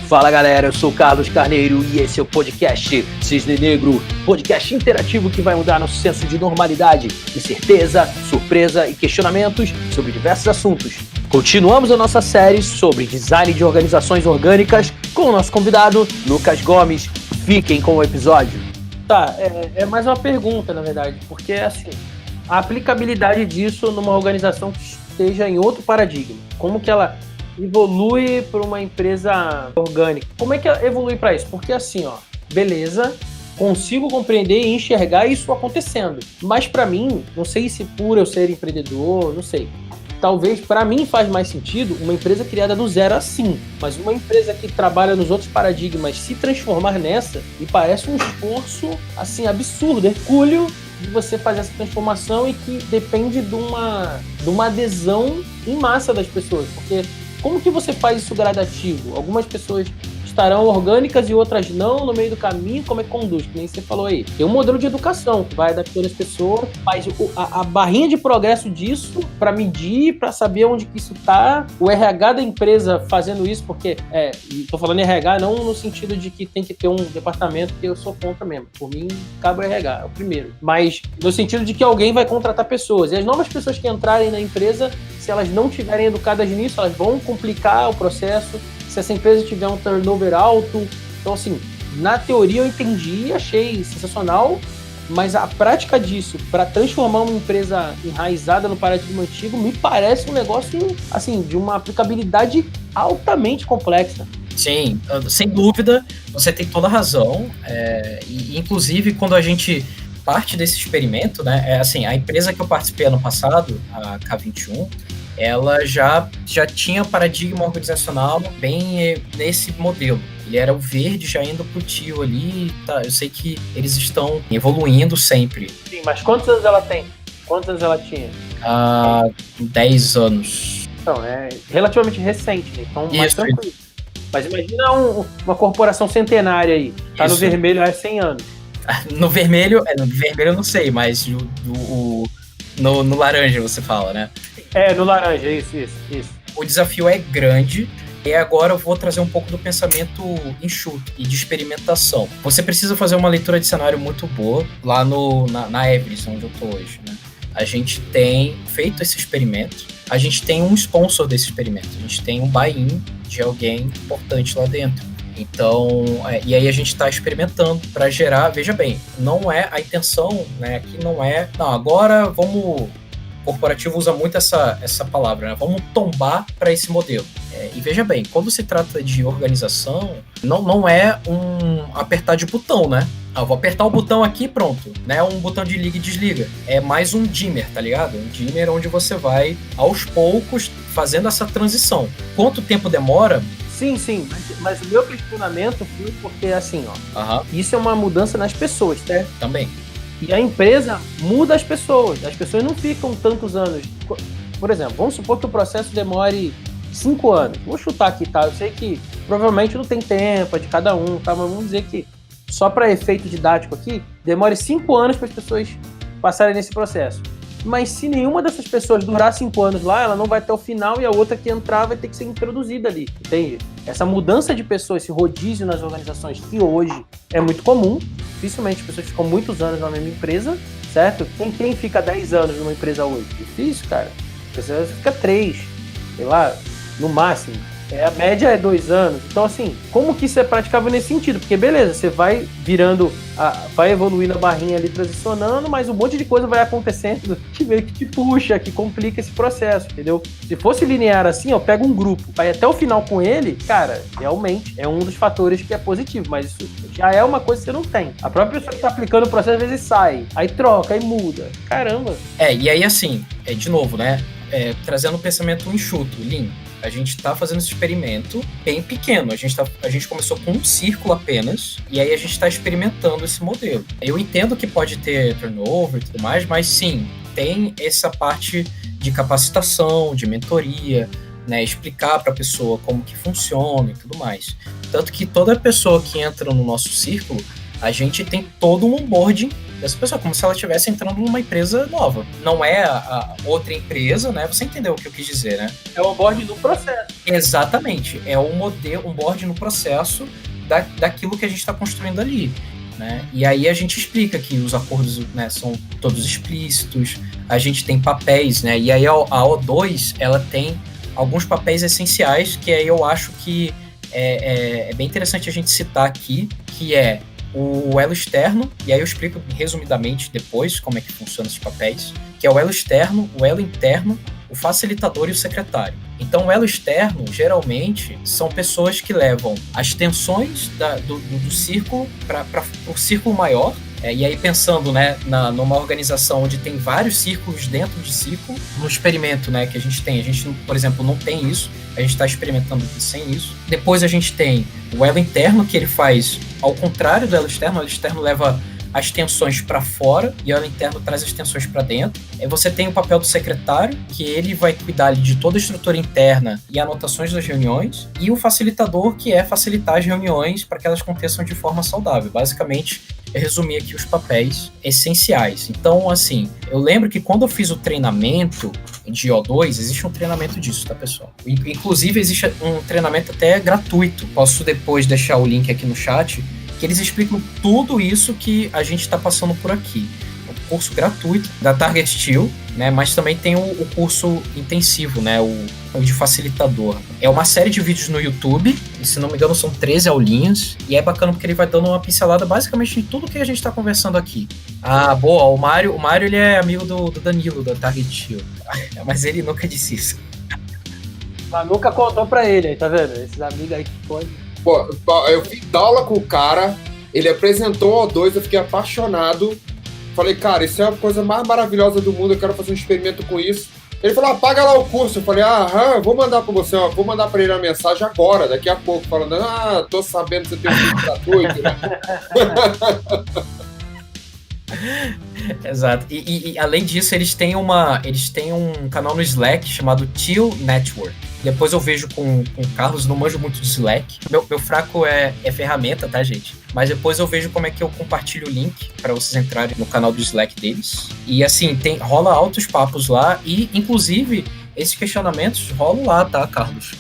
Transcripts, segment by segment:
Fala galera, eu sou o Carlos Carneiro e esse é o podcast Cisne Negro, podcast interativo que vai mudar nosso senso de normalidade, incerteza, surpresa e questionamentos sobre diversos assuntos. Continuamos a nossa série sobre design de organizações orgânicas com o nosso convidado, Lucas Gomes. Fiquem com o episódio. Tá, é mais uma pergunta, na verdade, porque assim, a aplicabilidade disso numa organização que esteja em outro paradigma, como que ela evolui para uma empresa orgânica? Como é que ela evolui para isso? Porque assim, beleza, consigo compreender e enxergar isso acontecendo, mas para mim, não sei se por eu ser empreendedor, não sei, talvez para mim faz mais sentido uma empresa criada do zero assim, mas uma empresa que trabalha nos outros paradigmas se transformar nessa, me parece um esforço assim absurdo, hercúleo, de você fazer essa transformação e que depende de uma adesão em massa das pessoas, porque como que você faz isso gradativo? Algumas pessoas estarão orgânicas e outras não no meio do caminho, como é que conduz? Que nem você falou aí. Tem um modelo de educação que vai adaptando as pessoas, faz a barrinha de progresso disso para medir, para saber onde que isso tá. O RH da empresa fazendo isso, porque, tô falando RH não no sentido de que tem que ter um departamento que eu sou contra mesmo. Por mim, cabe o RH, é o primeiro. Mas no sentido de que alguém vai contratar pessoas. E as novas pessoas que entrarem na empresa, se elas não estiverem educadas nisso, elas vão complicar o processo. Se essa empresa tiver um turnover alto. Então, assim, na teoria eu entendi e achei sensacional, mas a prática disso, para transformar uma empresa enraizada no paradigma antigo, me parece um negócio, assim, de uma aplicabilidade altamente complexa. Sim, sem dúvida, você tem toda a razão. E, inclusive, quando a gente parte desse experimento, né, assim, a empresa que eu participei ano passado, a K21, ela já tinha paradigma organizacional bem nesse modelo. Ele era o verde já indo pro tio ali, tá? Eu sei que eles estão evoluindo sempre. Sim, mas quantos anos ela tem? Quantos anos ela tinha? 10 anos. Então, é relativamente recente, né? Então mais Isso. tranquilo. Mas imagina uma corporação centenária aí, tá Isso. no vermelho há 100 anos. No vermelho eu não sei, mas no laranja você fala, né? No laranja, isso. O desafio é grande, e agora eu vou trazer um pouco do pensamento enxuto e de experimentação. Você precisa fazer uma leitura de cenário muito boa lá na Everest, onde eu tô hoje, né? A gente tem feito esse experimento, a gente tem um sponsor desse experimento, a gente tem um buy-in de alguém importante lá dentro. Então, e aí a gente está experimentando para gerar, veja bem, não é a intenção, né, aqui não é, não, agora vamos... O corporativo usa muito essa palavra, né? Vamos tombar para esse modelo. E veja bem, quando se trata de organização, não é um apertar de botão, né? Eu vou apertar o botão aqui e pronto. Não é um botão de liga e desliga. É mais um dimmer, tá ligado? Um dimmer onde você vai, aos poucos, fazendo essa transição. Quanto tempo demora? Sim, mas o meu questionamento foi porque, assim, isso é uma mudança nas pessoas, certo? Também. E a empresa muda as pessoas não ficam tantos anos. Por exemplo, vamos supor que o processo demore 5 anos. Vou chutar aqui, tá? Eu sei que provavelmente não tem tempo, é de cada um, tá? Mas vamos dizer que, só para efeito didático aqui, demore 5 anos para as pessoas passarem nesse processo. Mas se nenhuma dessas pessoas durar 5 anos lá, ela não vai até o final e a outra que entrar vai ter que ser introduzida ali, entende? Essa mudança de pessoas, esse rodízio nas organizações que hoje é muito comum, dificilmente as pessoas ficam muitos anos na mesma empresa, certo? Quem fica 10 anos numa empresa hoje? Difícil, cara. A pessoa fica 3, sei lá, no máximo. A média é 2 anos. Então, assim, como que isso é praticável nesse sentido? Porque, beleza, você vai virando, vai evoluindo a barrinha ali, transicionando, mas um monte de coisa vai acontecendo que meio que te puxa, que complica esse processo, entendeu? Se fosse linear assim, pega um grupo, vai até o final com ele, cara, realmente é um dos fatores que é positivo, mas isso já é uma coisa que você não tem. A própria pessoa que tá aplicando o processo, às vezes sai, aí troca, aí muda. Caramba! E aí, assim, de novo, né? Trazendo um pensamento enxuto, lean. A gente está fazendo esse experimento bem pequeno. A gente começou com um círculo apenas, e aí a gente está experimentando esse modelo. Eu entendo que pode ter turnover e tudo mais, mas sim, tem essa parte de capacitação, de mentoria, né, explicar para a pessoa como que funciona e tudo mais. Tanto que toda pessoa que entra no nosso círculo, a gente tem todo um onboarding dessa pessoa, como se ela estivesse entrando numa empresa nova. Não é a outra empresa, né? Você entendeu o que eu quis dizer, né? É o onboard no processo. Exatamente. É um modelo, onboard no processo daquilo que a gente está construindo ali. Né? E aí a gente explica que os acordos, né, são todos explícitos, a gente tem papéis, né? E aí a O2 ela tem alguns papéis essenciais que aí eu acho que é bem interessante a gente citar aqui, que é o elo externo, e aí eu explico resumidamente depois como é que funcionam esses papéis, que é o elo externo, o elo interno, o facilitador e o secretário. Então, o elo externo, geralmente, são pessoas que levam as tensões do círculo para o círculo maior. E aí, pensando, né, numa organização onde tem vários círculos dentro de círculo, no experimento, né, que a gente, por exemplo, não tem isso, a gente está experimentando aqui sem isso. Depois a gente tem o elo interno, que ele faz ao contrário do elo externo. O elo externo leva as tensões para fora e o elo interno traz as tensões para dentro. Você tem o papel do secretário, que ele vai cuidar de toda a estrutura interna e anotações das reuniões, e o facilitador, que é facilitar as reuniões para que elas aconteçam de forma saudável. Basicamente, eu resumi aqui os papéis essenciais. Então, assim, eu lembro que quando eu fiz o treinamento de O2, existe um treinamento disso, tá, pessoal? Inclusive, existe um treinamento até gratuito. Posso depois deixar o link aqui no chat, que eles explicam tudo isso que a gente está passando por aqui. Um curso gratuito da Target Steel, né? Mas também tem o curso intensivo, né? O de facilitador. É uma série de vídeos no YouTube, e se não me engano são 13 aulinhas, e é bacana porque ele vai dando uma pincelada basicamente de tudo que a gente está conversando aqui. Ah, boa, o Mário ele é amigo do Danilo, da Target Steel, mas ele nunca disse isso. Mas nunca contou pra ele, aí, tá vendo? Esses amigos aí que podem. Pô, eu fiz aula com o cara, ele apresentou o O2, eu fiquei apaixonado. Falei, cara, isso é a coisa mais maravilhosa do mundo, eu quero fazer um experimento com isso. Ele falou, paga lá o curso. Eu falei, vou mandar pra você, vou mandar pra ele a mensagem agora, daqui a pouco, falando, tô sabendo que você tem um curso gratuito, né? Exato. E além disso, eles têm um canal no Slack chamado Teal Network. Depois eu vejo com o Carlos, não manjo muito de Slack. Meu fraco é ferramenta, tá, gente? Mas depois eu vejo como é que eu compartilho o link para vocês entrarem no canal do Slack deles. E assim, rola altos papos lá e, inclusive, esses questionamentos rolam lá, tá, Carlos?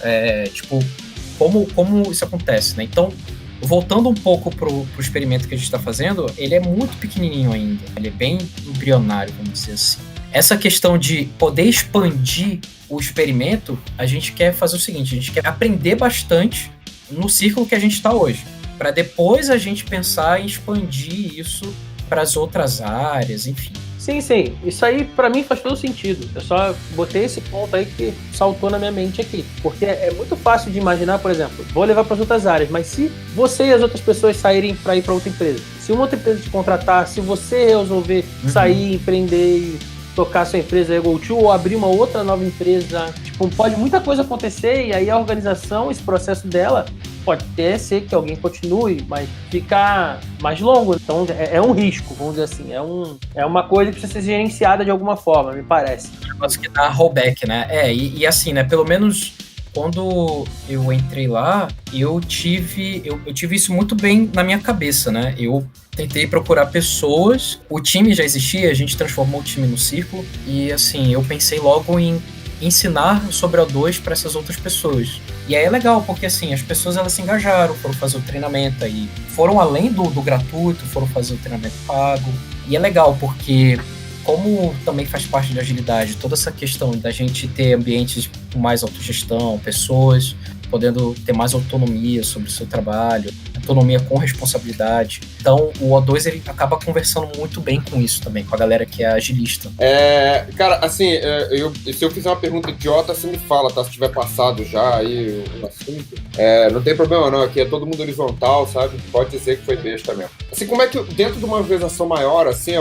Tipo, como isso acontece, né? Então, voltando um pouco pro experimento que a gente está fazendo, ele é muito pequenininho ainda. Ele é bem embrionário, vamos dizer assim. Essa questão de poder expandir o experimento, a gente quer fazer o seguinte, a gente quer aprender bastante no círculo que a gente está hoje, para depois a gente pensar em expandir isso para as outras áreas, enfim. Sim, isso aí pra mim faz todo sentido. Eu só botei esse ponto aí que saltou na minha mente aqui, porque é muito fácil de imaginar, por exemplo, vou levar para as outras áreas, mas se você e as outras pessoas saírem para ir para outra empresa, se uma outra empresa te contratar, se você resolver sair, empreender e tocar sua empresa Ego to, ou abrir uma outra nova empresa, tipo, pode muita coisa acontecer e aí a organização, esse processo dela, pode até ser que alguém continue, mas ficar mais longo. Então é um risco, vamos dizer assim. É uma coisa que precisa ser gerenciada de alguma forma, me parece. Um negócio que dá rollback, né? E assim, né? Pelo menos quando eu entrei lá, eu tive isso muito bem na minha cabeça, né? Eu tentei procurar pessoas, o time já existia, a gente transformou o time no círculo, e assim, eu pensei logo em ensinar sobre O2 para essas outras pessoas. E aí é legal, porque assim, as pessoas elas se engajaram, foram fazer o treinamento aí, foram além do gratuito, foram fazer o treinamento pago. E é legal, porque como também faz parte da agilidade, toda essa questão da gente ter ambientes com mais autogestão, pessoas podendo ter mais autonomia sobre o seu trabalho, autonomia com responsabilidade. Então, o O2 ele acaba conversando muito bem com isso também, com a galera que é agilista. Cara, assim, se eu fizer uma pergunta idiota, você me fala, tá? Se tiver passado já aí o assunto. Não tem problema não, aqui é todo mundo horizontal, sabe? Pode dizer que foi besta mesmo. Assim, como é que dentro de uma organização maior, assim,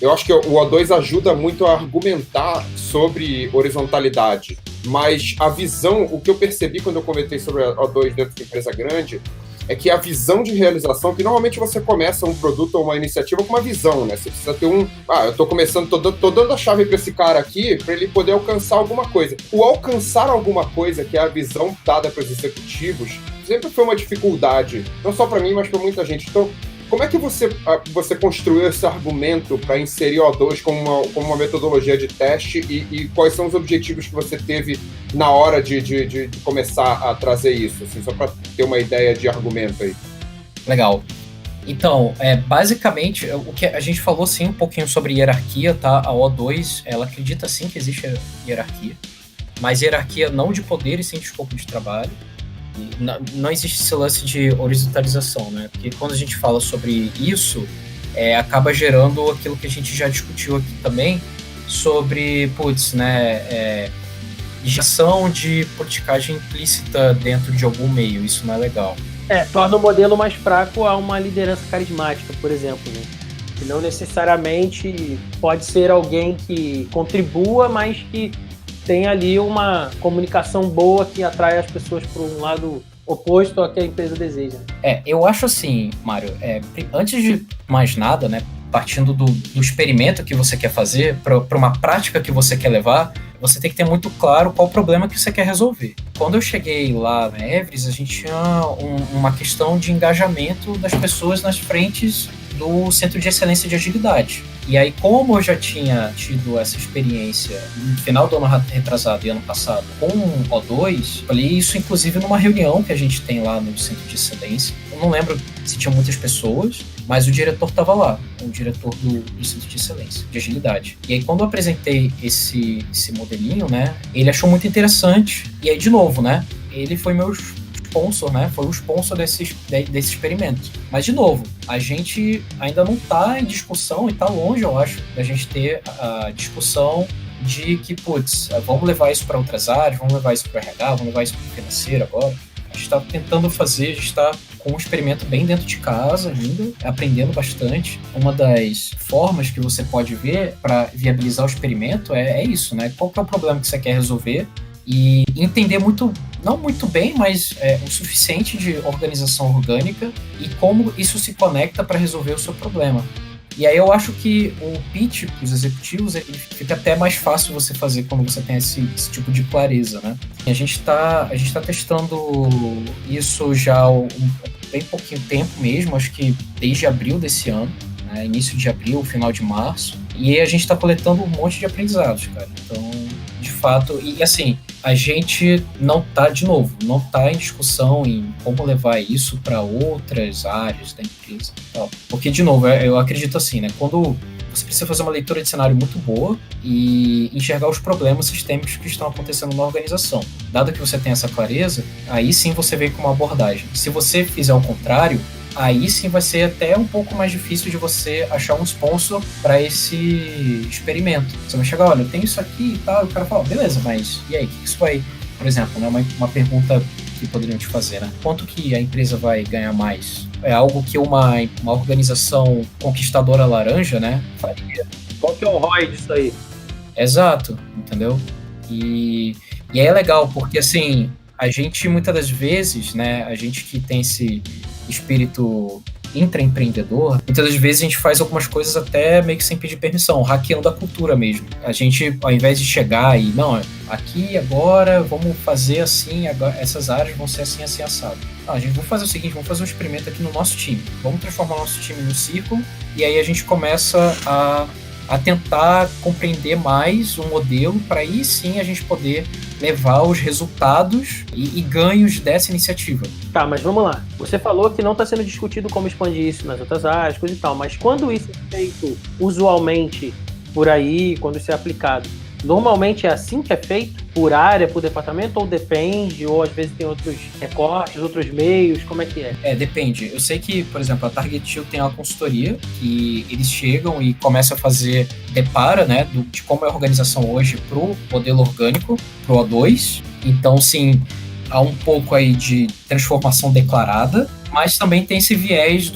eu acho que o O2 ajuda muito a argumentar sobre horizontalidade, mas a visão, o que eu percebi quando eu comentei sobre a O2 dentro de uma empresa grande, é que a visão de realização, que normalmente você começa um produto ou uma iniciativa com uma visão, né? Você precisa ter eu tô começando, tô dando a chave para esse cara aqui, para ele poder alcançar alguma coisa. O alcançar alguma coisa, que é a visão dada para os executivos, sempre foi uma dificuldade, não só para mim, mas para muita gente. Então, Como é que você construiu esse argumento para inserir O2 como uma metodologia de teste e quais são os objetivos que você teve na hora de começar a trazer isso? Assim, só para ter uma ideia de argumento aí. Legal. Então, basicamente, o que a gente falou sim um pouquinho sobre hierarquia, tá? A O2, ela acredita sim que existe hierarquia, mas hierarquia não de poder e sim de escopo de trabalho. Não existe esse lance de horizontalização, né? Porque quando a gente fala sobre isso, acaba gerando aquilo que a gente já discutiu aqui também, sobre, gestão de politicagem implícita dentro de algum meio. Isso não é legal. Torna o modelo mais fraco a uma liderança carismática, por exemplo, né? Que não necessariamente pode ser alguém que contribua, mas que tem ali uma comunicação boa que atrai as pessoas para um lado oposto ao que a empresa deseja. Eu acho assim, Mário, antes de mais nada, né, partindo do experimento que você quer fazer para uma prática que você quer levar, você tem que ter muito claro qual o problema que você quer resolver. Quando eu cheguei lá na Everest, a gente tinha uma questão de engajamento das pessoas nas frentes do Centro de Excelência de Agilidade. E aí, como eu já tinha tido essa experiência no final do ano retrasado e ano passado com o O2, falei isso inclusive numa reunião que a gente tem lá no Centro de Excelência. Eu não lembro se tinha muitas pessoas, mas o diretor estava lá, o diretor do Centro de Excelência de Agilidade. E aí, quando eu apresentei esse modelinho, né, ele achou muito interessante. E aí, de novo, né, ele foi meu sponsor, né? Foi o sponsor desse experimento. Mas, de novo, a gente ainda não está em discussão e está longe, eu acho, da gente ter a discussão de que, vamos levar isso para outras áreas, vamos levar isso para o RH, vamos levar isso para o financeiro agora. A gente está tentando fazer, a gente está com um experimento bem dentro de casa ainda, aprendendo bastante. Uma das formas que você pode ver para viabilizar o experimento é isso, né? Qual que é o problema que você quer resolver e entender não muito bem, mas o suficiente de organização orgânica e como isso se conecta para resolver o seu problema. E aí eu acho que o pitch para os executivos ele fica até mais fácil você fazer quando você tem esse tipo de clareza, né? E a gente tá testando isso já há bem pouquinho tempo mesmo, acho que desde abril desse ano, né? Início de abril, final de março, e aí a gente está coletando um monte de aprendizados, cara. Então, de fato, e assim, a gente não tá em discussão em como levar isso para outras áreas da empresa. Porque, de novo, eu acredito assim, né? Quando você precisa fazer uma leitura de cenário muito boa e enxergar os problemas sistêmicos que estão acontecendo na organização. Dado que você tem essa clareza, aí sim você vem com uma abordagem. Se você fizer o contrário, aí sim vai ser até um pouco mais difícil de você achar um sponsor para esse experimento. Você vai chegar, olha, eu tenho isso aqui e tal, e o cara fala, beleza, mas e aí, o que isso vai... Por exemplo, né, uma pergunta que poderiam te fazer, né? Quanto que a empresa vai ganhar mais? É algo que uma organização conquistadora laranja, né, faria. Qual que é o ROI disso aí? Exato, entendeu? E aí é legal, porque assim, a gente muitas das vezes, né, a gente que tem esse espírito intraempreendedor, muitas das vezes a gente faz algumas coisas até meio que sem pedir permissão, hackeando a cultura mesmo. A gente, ao invés de chegar e, não, aqui agora vamos fazer assim, agora, essas áreas vão ser assim, assim, assado. Não, a gente vai fazer o seguinte, vamos fazer um experimento aqui no nosso time. Vamos transformar o nosso time no círculo e aí a gente começa a tentar compreender mais o modelo para aí sim a gente poder levar os resultados e ganhos dessa iniciativa. Tá, mas vamos lá. Você falou que não está sendo discutido como expandir isso nas outras áreas, coisa e tal, mas quando isso é feito usualmente por aí, quando isso é aplicado, normalmente é assim que é feito? Por área, por departamento, ou depende, ou às vezes tem outros recortes, outros meios, como é que é? Depende. Eu sei que, por exemplo, a Target Hill tem uma consultoria que eles chegam e começam a fazer, depara, né, de como é a organização hoje pro modelo orgânico, pro O2. Então, sim, há um pouco aí de transformação declarada, mas também tem esse viés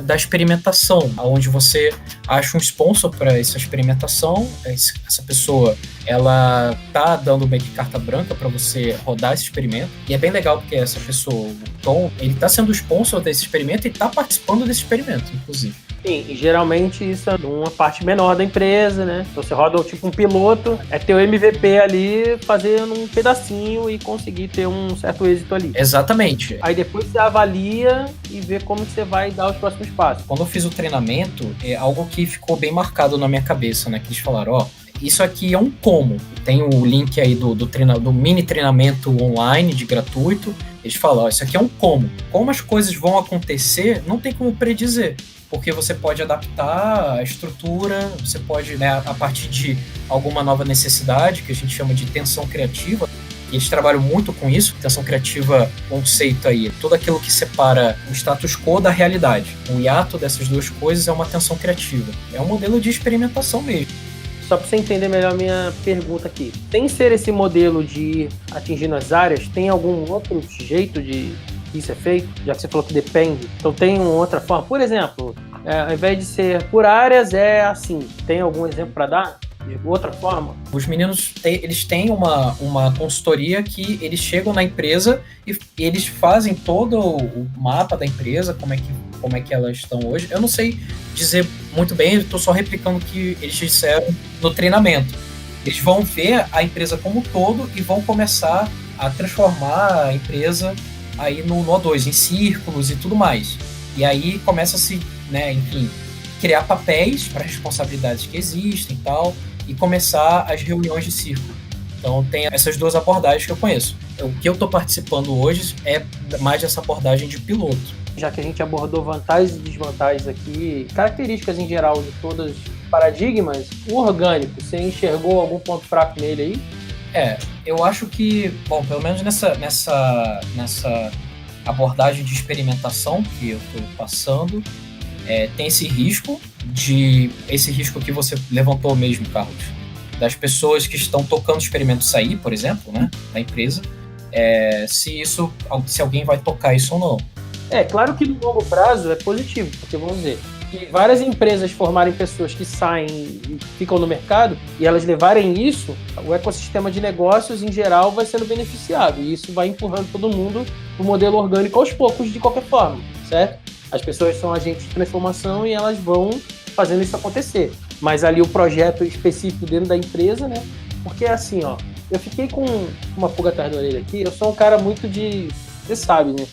da experimentação, onde você acha um sponsor para essa experimentação, essa pessoa ela tá dando meio que carta branca para você rodar esse experimento, e é bem legal porque essa pessoa, o Tom, ele tá sendo o sponsor desse experimento e tá participando desse experimento, inclusive. Sim, e geralmente isso é uma parte menor da empresa, né? Então você roda tipo um piloto, é ter o MVP ali fazendo um pedacinho e conseguir ter um certo êxito ali. Exatamente. Aí depois você avalia e vê como você vai dar os próximos passos. Quando eu fiz o treinamento, é algo que ficou bem marcado na minha cabeça, né? Que eles falaram, ó, isso aqui é um como. Tem o link aí do mini treinamento online de gratuito. Eles falam, ó, isso aqui é um como. Como as coisas vão acontecer, não tem como predizer. Porque você pode adaptar a estrutura, você pode, né, a partir de alguma nova necessidade, que a gente chama de tensão criativa. E eles trabalham muito com isso, tensão criativa, conceito aí, tudo aquilo que separa o status quo da realidade. O hiato dessas duas coisas é uma tensão criativa. É um modelo de experimentação mesmo. Só para você entender melhor a minha pergunta aqui. Sem ser esse modelo de ir atingindo as áreas, tem algum outro jeito de isso é feito? Já que você falou que depende. Então tem uma outra forma. Por exemplo, ao invés de ser por áreas, é assim. Tem algum exemplo para dar? De outra forma? Os meninos, eles têm uma consultoria que eles chegam na empresa e eles fazem todo o mapa da empresa, como é que elas estão hoje. Eu não sei dizer muito bem, eu estou só replicando o que eles disseram no treinamento. Eles vão ver a empresa como um todo e vão começar a transformar a empresa aí no O2, em círculos e tudo mais. E aí começa-se, né, enfim, criar papéis para responsabilidades que existem e tal, e começar as reuniões de círculo. Então tem essas duas abordagens que eu conheço. O que eu estou participando hoje é mais dessa abordagem de piloto. Já que a gente abordou vantagens e desvantagens aqui, características em geral de todos os paradigmas, o orgânico, você enxergou algum ponto fraco nele aí? Eu acho que, bom, pelo menos nessa abordagem de experimentação que eu estou passando, tem esse risco que você levantou mesmo, Carlos, das pessoas que estão tocando o experimento sair, por exemplo, né, da empresa, se alguém vai tocar isso ou não. Claro que no longo prazo é positivo, porque vamos dizer, se várias empresas formarem pessoas que saem e ficam no mercado e elas levarem isso, o ecossistema de negócios em geral vai sendo beneficiado e isso vai empurrando todo mundo para o modelo orgânico aos poucos, de qualquer forma, certo? As pessoas são agentes de transformação e elas vão fazendo isso acontecer. Mas ali o projeto específico dentro da empresa, né? Porque assim, ó, eu fiquei com uma pulga atrás da orelha aqui, eu sou um cara muito de... Você sabe, né?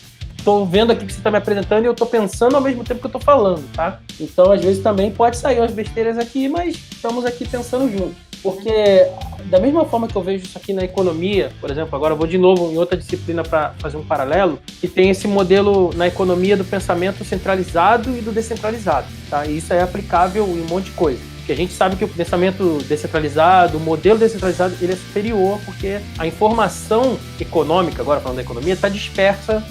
Tô vendo aqui que você tá me apresentando e eu tô pensando ao mesmo tempo que eu tô falando, tá? Então, às vezes, também pode sair umas besteiras aqui, mas estamos aqui pensando juntos. Porque, da mesma forma que eu vejo isso aqui na economia, por exemplo, agora eu vou de novo em outra disciplina para fazer um paralelo, que tem esse modelo na economia do pensamento centralizado e do descentralizado, tá? E isso é aplicável em um monte de coisa. Porque a gente sabe que o pensamento descentralizado, o modelo descentralizado, ele é superior porque a informação econômica, agora falando da economia, está dispersa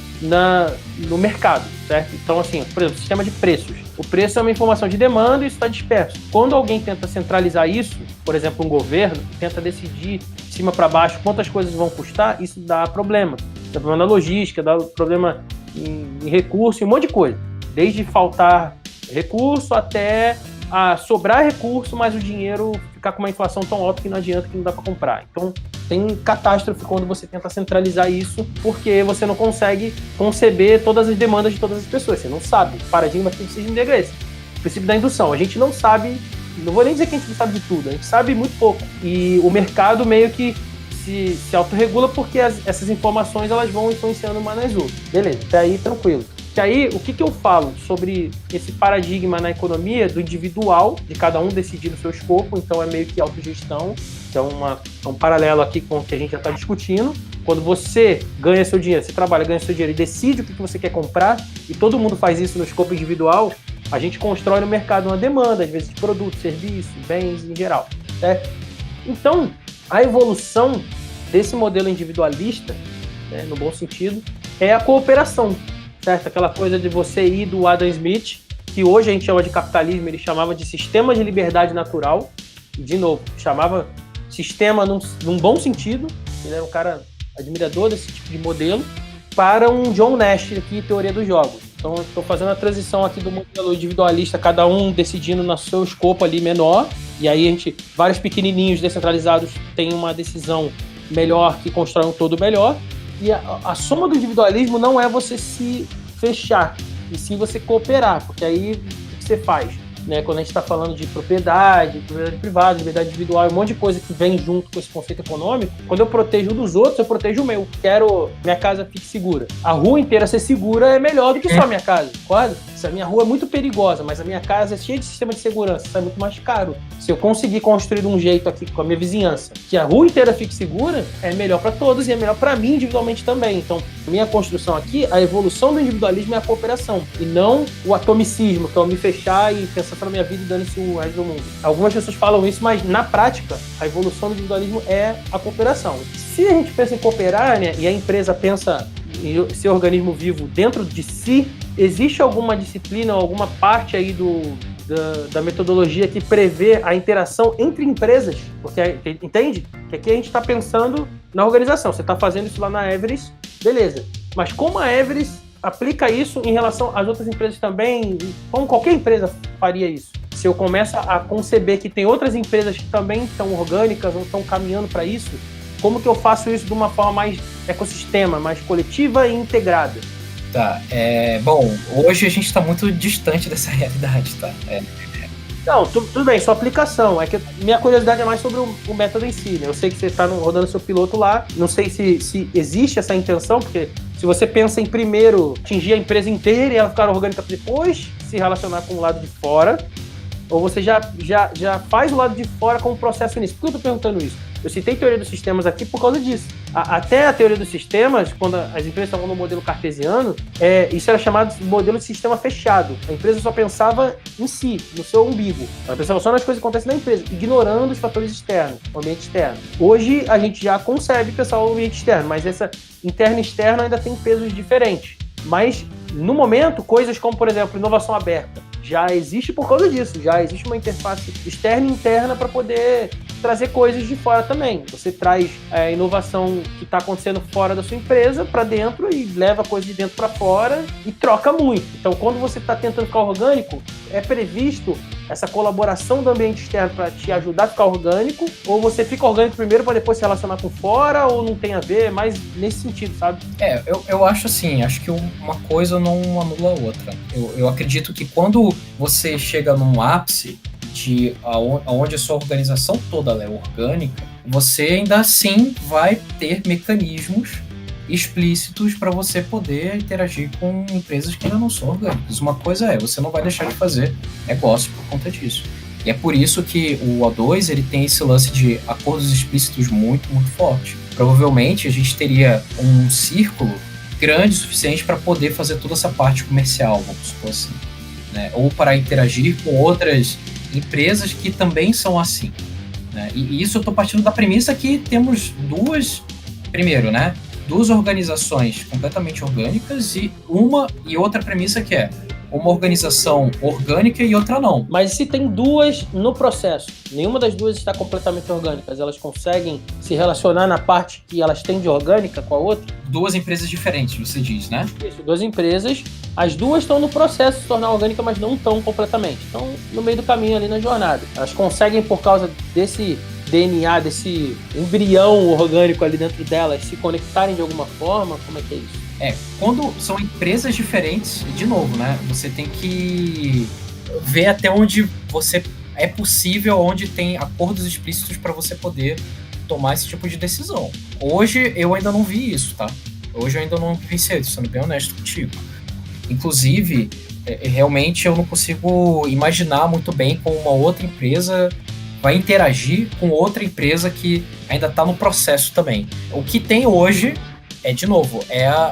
no mercado, certo? Então, assim, por exemplo, sistema de preços. O preço é uma informação de demanda e isso está disperso. Quando alguém tenta centralizar isso, por exemplo, um governo, tenta decidir de cima para baixo quantas coisas vão custar, isso dá problema. Dá problema na logística, dá problema em recurso, em um monte de coisa. Desde faltar recurso até sobrar recurso, mas o dinheiro ficar com uma inflação tão alta que não adianta, que não dá para comprar. Então, tem catástrofe quando você tenta centralizar isso, porque você não consegue conceber todas as demandas de todas as pessoas. Você não sabe. O paradigma tem que ser esse. O princípio da indução. A gente não sabe, não vou nem dizer que a gente não sabe de tudo, a gente sabe muito pouco. E o mercado meio que se autorregula porque essas informações elas vão influenciando umas nas outras. Beleza, até aí tranquilo. Que aí, o que eu falo sobre esse paradigma na economia do individual, de cada um decidir o seu escopo, então é meio que autogestão, então é um paralelo aqui com o que a gente já está discutindo. Quando você ganha seu dinheiro, você trabalha, ganha seu dinheiro e decide o que você quer comprar, e todo mundo faz isso no escopo individual, a gente constrói no mercado uma demanda, às vezes de produtos, serviços, bens em geral, certo? Então, a evolução desse modelo individualista, né, no bom sentido, é a cooperação. Certo? Aquela coisa de você ir do Adam Smith, que hoje a gente chama de capitalismo, ele chamava de sistema de liberdade natural, e de novo, chamava sistema num bom sentido, ele era um cara admirador desse tipo de modelo, para um John Nash aqui, teoria dos jogos. Então, eu estou fazendo a transição aqui do modelo individualista, cada um decidindo no seu escopo ali menor, e aí vários pequenininhos descentralizados têm uma decisão melhor que constrói um todo melhor. E a soma do individualismo não é você se fechar, e sim você cooperar, porque aí o que você faz. Né, quando a gente está falando de propriedade privada, liberdade individual, um monte de coisa que vem junto com esse conceito econômico, quando eu protejo um dos outros, eu protejo o meu. Quero minha casa fique segura. A rua inteira ser segura é melhor do que só a minha casa, concorda? Se a minha rua é muito perigosa, mas a minha casa é cheia de sistema de segurança, isso é muito mais caro. Se eu conseguir construir de um jeito aqui com a minha vizinhança, que a rua inteira fique segura, é melhor para todos e é melhor para mim individualmente também. Então, minha construção aqui, a evolução do individualismo é a cooperação, e não o atomicismo, que é eu me fechar e pensar na minha vida e dando-se o resto do mundo. Algumas pessoas falam isso, mas na prática, a evolução do individualismo é a cooperação. Se a gente pensa em cooperar, né, e a empresa pensa em ser organismo vivo dentro de si, existe alguma disciplina, alguma parte aí da metodologia que prevê a interação entre empresas? Porque, entende? Que aqui a gente está pensando na organização. Você está fazendo isso lá na Everest, beleza. Mas como a Everest aplica isso em relação às outras empresas também? Como qualquer empresa faria isso? Se eu começo a conceber que tem outras empresas que também estão orgânicas ou estão caminhando para isso, como que eu faço isso de uma forma mais ecossistema, mais coletiva e integrada? Tá, bom, hoje a gente está muito distante dessa realidade, tá? Não, tudo bem, sua aplicação. É que minha curiosidade é mais sobre o método em si, né? Eu sei que você está rodando seu piloto lá, não sei se existe essa intenção, porque se você pensa em primeiro atingir a empresa inteira e ela ficar orgânica para depois se relacionar com o lado de fora, ou você já faz o lado de fora como processo nisso. Por que eu estou perguntando isso? Eu citei teoria dos sistemas aqui por causa disso. Até a teoria dos sistemas, quando as empresas estavam no modelo cartesiano, isso era chamado de modelo de sistema fechado. A empresa só pensava em si, no seu umbigo. Ela pensava só nas coisas que acontecem na empresa, ignorando os fatores externos, o ambiente externo. Hoje, a gente já consegue pensar o ambiente externo, mas essa interno e externo ainda tem pesos diferentes. Mas, no momento, coisas como, por exemplo, inovação aberta, já existe por causa disso, já existe uma interface externa e interna para poder trazer coisas de fora também. Você traz a inovação que está acontecendo fora da sua empresa para dentro e leva coisa de dentro para fora e troca muito. Então, quando você está tentando ficar orgânico, é previsto essa colaboração do ambiente externo para te ajudar a ficar orgânico, ou você fica orgânico primeiro para depois se relacionar com fora, ou não tem a ver, mas nesse sentido, sabe? Eu acho assim, acho que uma coisa não anula a outra. Eu acredito que quando você chega num ápice de onde a sua organização toda é orgânica, você ainda assim vai ter mecanismos explícitos para você poder interagir com empresas que ainda não são orgânicas. Uma coisa você não vai deixar de fazer negócio por conta disso. E é por isso que o O2 ele tem esse lance de acordos explícitos muito, muito forte. Provavelmente a gente teria um círculo grande o suficiente para poder fazer toda essa parte comercial, vamos supor assim, né? Ou para interagir com outras empresas que também são assim, né? E isso eu estou partindo da premissa que temos duas organizações completamente orgânicas e outra premissa que é uma organização orgânica e outra não. Mas se tem duas no processo, nenhuma das duas está completamente orgânicas, elas conseguem se relacionar na parte que elas têm de orgânica com a outra? Duas empresas diferentes, você diz, né? Isso, duas empresas, as duas estão no processo de se tornar orgânica, mas não estão completamente. Estão no meio do caminho ali na jornada. Elas conseguem, por causa desse DNA, desse embrião orgânico ali dentro delas, se conectarem de alguma forma? Como é que é isso? Quando são empresas diferentes, de novo, né? Você tem que ver até onde é possível, onde tem acordos explícitos para você poder tomar esse tipo de decisão. Hoje eu ainda não vi isso, tá? Hoje eu ainda não vi isso, sendo bem honesto contigo. Inclusive, realmente eu não consigo imaginar muito bem como uma outra empresa vai interagir com outra empresa que ainda está no processo também. O que tem hoje de novo,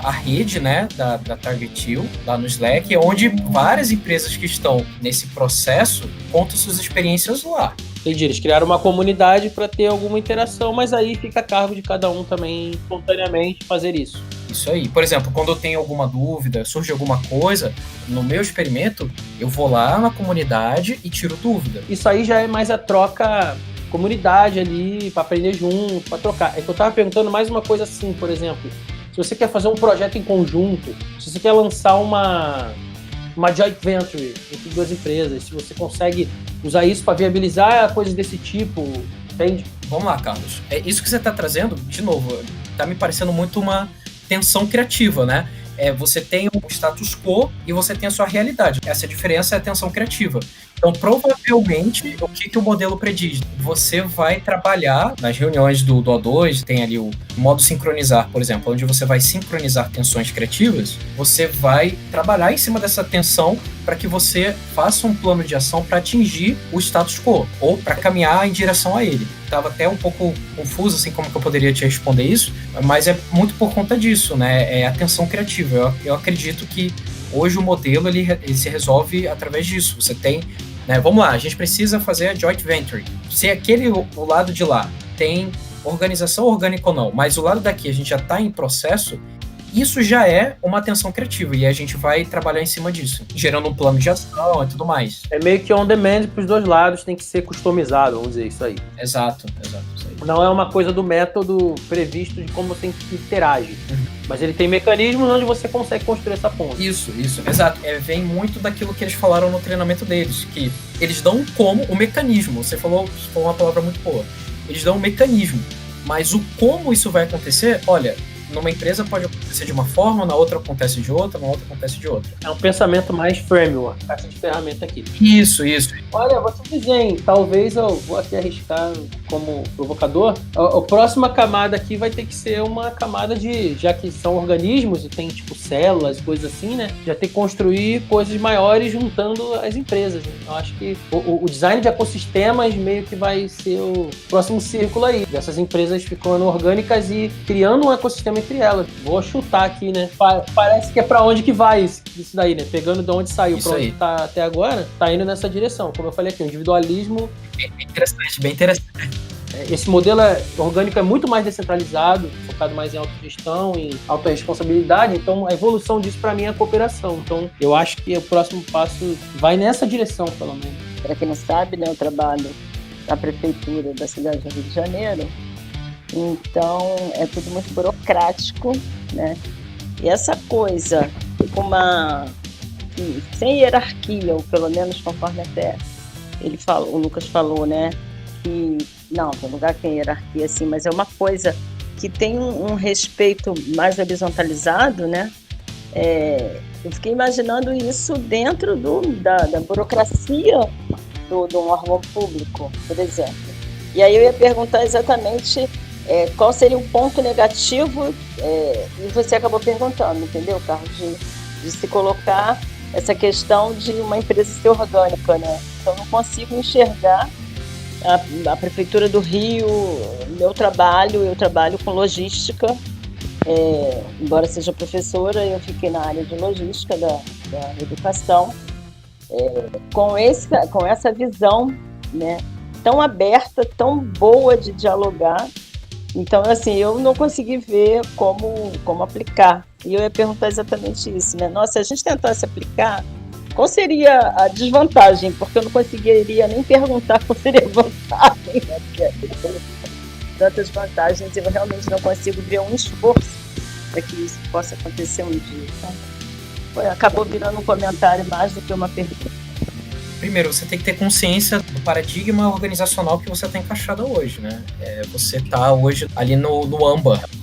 a rede, né, da Targetil, lá no Slack, onde várias empresas que estão nesse processo contam suas experiências lá. Entendi, eles criaram uma comunidade para ter alguma interação, mas aí fica a cargo de cada um também, espontaneamente, fazer isso. Isso aí. Por exemplo, quando eu tenho alguma dúvida, surge alguma coisa, no meu experimento, eu vou lá na comunidade e tiro dúvida. Isso aí já é mais a troca comunidade ali, para aprender junto, para trocar. É que eu tava perguntando mais uma coisa assim, por exemplo, se você quer fazer um projeto em conjunto, se você quer lançar uma joint venture entre duas empresas, se você consegue usar isso para viabilizar coisas desse tipo, entende? Vamos lá, Carlos. Isso que você tá trazendo, de novo, tá me parecendo muito uma tensão criativa, né? Você tem o status quo e você tem a sua realidade. Essa diferença é a tensão criativa. Então, provavelmente, o que o modelo prediz? Você vai trabalhar nas reuniões do O2, tem ali o modo sincronizar, por exemplo, onde você vai sincronizar tensões criativas, você vai trabalhar em cima dessa tensão para que você faça um plano de ação para atingir o status quo, ou para caminhar em direção a ele. Estava até um pouco confuso, assim, como que eu poderia te responder isso, mas é muito por conta disso, né? É a tensão criativa. Eu acredito que hoje o modelo ele se resolve através disso. Você tem, né, vamos lá, a gente precisa fazer a joint venture. Se o lado de lá tem organização orgânica ou não, mas o lado daqui a gente já está em processo, isso já é uma tensão criativa e a gente vai trabalhar em cima disso, gerando um plano de ação e tudo mais. É meio que on demand para os dois lados, tem que ser customizado, vamos dizer isso aí. Exato, isso aí. Não é uma coisa do método previsto de como você interage. Mas ele tem mecanismos onde você consegue construir essa ponte. Isso, exato. Vem muito daquilo que eles falaram no treinamento deles, que eles dão como o mecanismo. Você falou uma palavra muito boa. Eles dão um mecanismo, mas o como isso vai acontecer, olha, numa empresa pode acontecer de uma forma, na outra acontece de outra, na outra acontece de outra. É um pensamento mais framework, caixa de ferramenta aqui. Isso. Olha, vou te dizer, hein, talvez eu vou aqui arriscar como provocador, a próxima camada aqui vai ter que ser uma camada de, já que são organismos e tem tipo células, coisas assim, né, já ter que construir coisas maiores juntando as empresas, né? Eu acho que o design de ecossistemas meio que vai ser o próximo círculo aí, dessas empresas ficando orgânicas e criando um ecossistema entre elas. Vou chutar aqui, né? Parece que é pra onde que vai isso daí, né? Pegando de onde saiu pra onde tá até agora, tá indo nessa direção. Como eu falei aqui, o individualismo... Bem interessante. Esse modelo orgânico é muito mais descentralizado, focado mais em autogestão, em autorresponsabilidade, então a evolução disso pra mim é a cooperação. Então eu acho que o próximo passo vai nessa direção, pelo menos. Para quem não sabe, né, eu trabalho na prefeitura da cidade do Rio de Janeiro. Então, é tudo muito burocrático, né? E essa coisa, sem hierarquia, ou pelo menos conforme até o Lucas falou, né? Que, não, tem lugar que tem hierarquia, sim, mas é uma coisa que tem um respeito mais horizontalizado, né? Eu fiquei imaginando isso dentro da burocracia de um órgão público, por exemplo. E aí eu ia perguntar exatamente... qual seria o ponto negativo, e você acabou perguntando, entendeu, Carlos, de se colocar essa questão de uma empresa ser orgânica, né? Então, não consigo enxergar a Prefeitura do Rio, eu trabalho com logística, embora seja professora, eu fiquei na área de logística da educação, com essa visão, né, tão aberta, tão boa de dialogar. Então, assim, eu não consegui ver como aplicar. E eu ia perguntar exatamente isso, né? Nossa, se a gente tentasse aplicar, qual seria a desvantagem? Porque eu não conseguiria nem perguntar qual seria a vantagem, né? Porque tantas vantagens, eu realmente não consigo ver um esforço para que isso possa acontecer um dia. Então, acabou virando um comentário mais do que uma pergunta. Primeiro, você tem que ter consciência do paradigma organizacional que você está encaixado hoje, né? Você está hoje ali no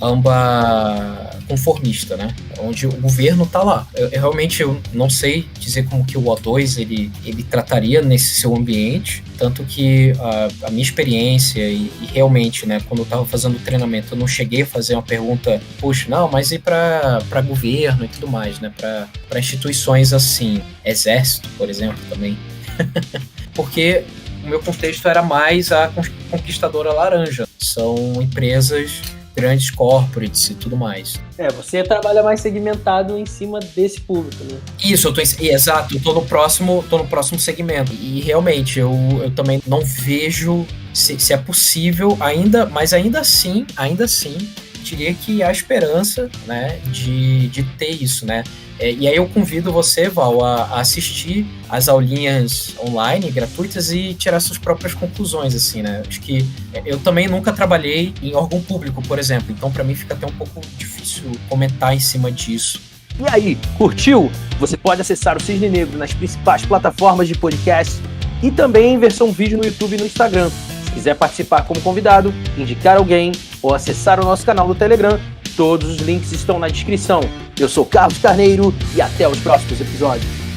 AMBA conformista, né? Onde o governo está lá. Eu realmente não sei dizer como que o O2 ele trataria nesse seu ambiente, tanto que a minha experiência e realmente, né, quando eu estava fazendo o treinamento, eu não cheguei a fazer uma pergunta, puxa, não, mas e para governo e tudo mais, né? Para instituições assim, exército, por exemplo, também. Porque o meu contexto era mais a conquistadora laranja. São empresas grandes corporates e tudo mais. Você trabalha mais segmentado em cima desse público, né? Isso, exato, eu tô no próximo segmento. E realmente, eu também não vejo se é possível ainda, mas ainda assim, diria que há esperança, né, de ter isso, né? E aí eu convido você, Val, a assistir as aulinhas online, gratuitas, e tirar suas próprias conclusões, assim, né? Acho que eu também nunca trabalhei em órgão público, por exemplo, então para mim fica até um pouco difícil comentar em cima disso. E aí, curtiu? Você pode acessar o Cisne Negro nas principais plataformas de podcast e também em versão vídeo no YouTube e no Instagram. Se quiser participar como convidado, indicar alguém ou acessar o nosso canal do Telegram, Todos os links estão na descrição. Eu sou Carlos Carneiro e até os próximos episódios.